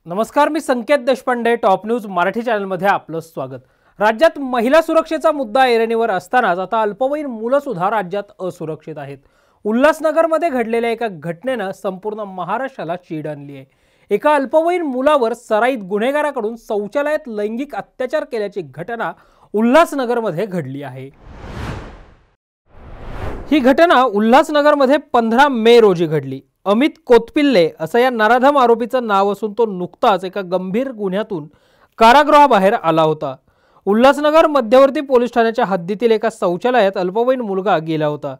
नमस्कार, मी संकेत Deshpande, top news Marathi चॅनलमध्ये आपलं स्वागत। राज्यात महिला सुरक्षेचा मुद्दा ऐरणीवर असतानाच आता अल्पवयीन मुलं सुद्धा राज्यात असुरक्षित आहेत। उल्हासनगरमध्ये घडलेल्या एका घटनेनं संपूर्ण महाराष्ट्राला चीड आणली आहे। एका अल्पवयीन मुलावर सराईत गुन्हेगाराकडून शौचालयात लैंगिक अत्याचार केल्याची घटना उल्हासनगरमध्ये घडली आहे। ही घटना उल्हासनगरमध्ये 15 मे रोजी घडली। अमित कोतपिल्ले असं या नराधम आरोपीचं नाव असून तो नुकताच एका गंभीर गुन्ह्यातून कारागृहाबाहेर आला होता। उल्हासनगर मध्यवर्ती पोलीस ठाण्याच्या हद्दीतील एका शौचालयात अल्पवयीन मुलगा गेला होता।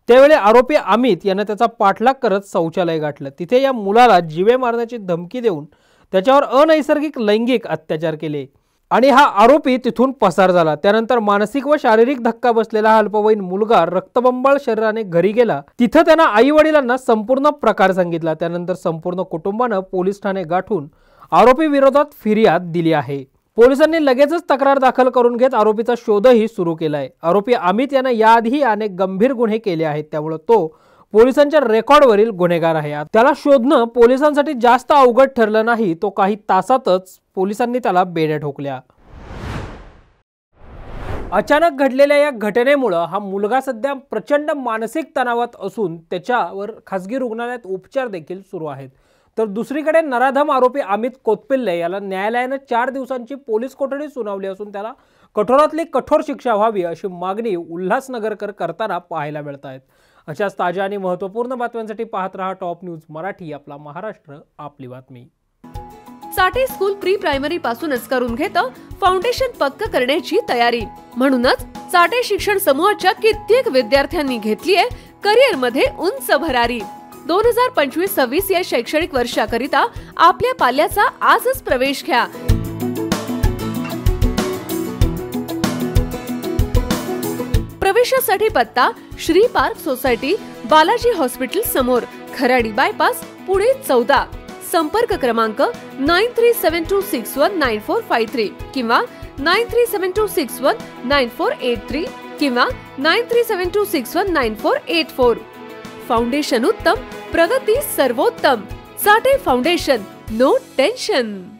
त्यावेळी आरोपी अमित याने त्याचा पाठलाग करत शौचालय गाठलं। तिथे या मुलाला जीवे मारण्याची धमकी देऊन त्याच्यावर अनैसर्गिक लैंगिक अत्याचार केले आणि हा आरोपी तिथून पसार झाला। त्यानंतर मानसिक व शारीरिक धक्का बसलेला हा अल्पवयीन मुलगा रक्तबंबाळ शरीराने घरी गेला। तिथे त्याने आई वडिलांना संपूर्ण प्रकार सांगितला। त्यानंतर संपूर्ण कुटुंबाने पोलीस ठाणे गाठून आरोपी विरोधात फिर्याद दिली आहे। पोलिसांनी लगेचच तक्रार दाखल करून घेत आरोपीचा शोधही सुरू केलाय। आरोपी अमित याने याआधी अनेक गंभीर गुन्हे केले आहेत, त्यामुळे तो पोलिसांच्या रेकॉर्डवरील गुन्हेगार आहे। त्याला शोधणं पोलिसांसाठी जास्त अवघड ठरलं नाही, तो काही तासातच पोलिसांनी त्याला बेड्या ठोकल्या। अचानक घडलेल्या या घटनेमुळे हा मुलगा सध्या प्रचंड मानसिक तणावात असून त्याच्यावर खासगी रुग्णालयात उपचार देखील सुरू आहेत। तर दुसरीकडे नराधम आरोपी अमित कोतपिल्ले याला न्यायालयाने 4 दिवसांची पोलीस कोठडी सुनावली असून त्याला कठोरातली कठोर शिक्षा व्हावी अशी मागणी उल्हासनगरकर करताना पाहायला मिळत आहेत। अशाच ताज्या आणि महत्त्वपूर्ण बातम्यांसाठी पाहत रहा टॉप न्यूज मराठी, आपला महाराष्ट्र आपली बातमी। साठे स्कूल प्री प्रायमरी पासूनच करून घेतं फाउंडेशन पक्क करण्याची तयारी। म्हणूनच साठे शिक्षण समूहाच्या कित्येक विद्यार्थ्यांनी घेतलीये करिअर मध्ये उंच भरारी। 2025-26 या शैक्षणिक वर्षाकरिता आपल्या पाल्याचा आजच प्रवेश घ्या। प्रवेशासाठी पत्ता Shri park society, Balaji hospital समोर, खराडी बायपास, पुणे 14। संपर्क क्रमांक 9372619453 किंवा 9372619483 किंवा 9372619484। फाउंडेशन उत्तम, प्रगती सर्वोत्तम। साठे फाउंडेशन, नो टेन्शन।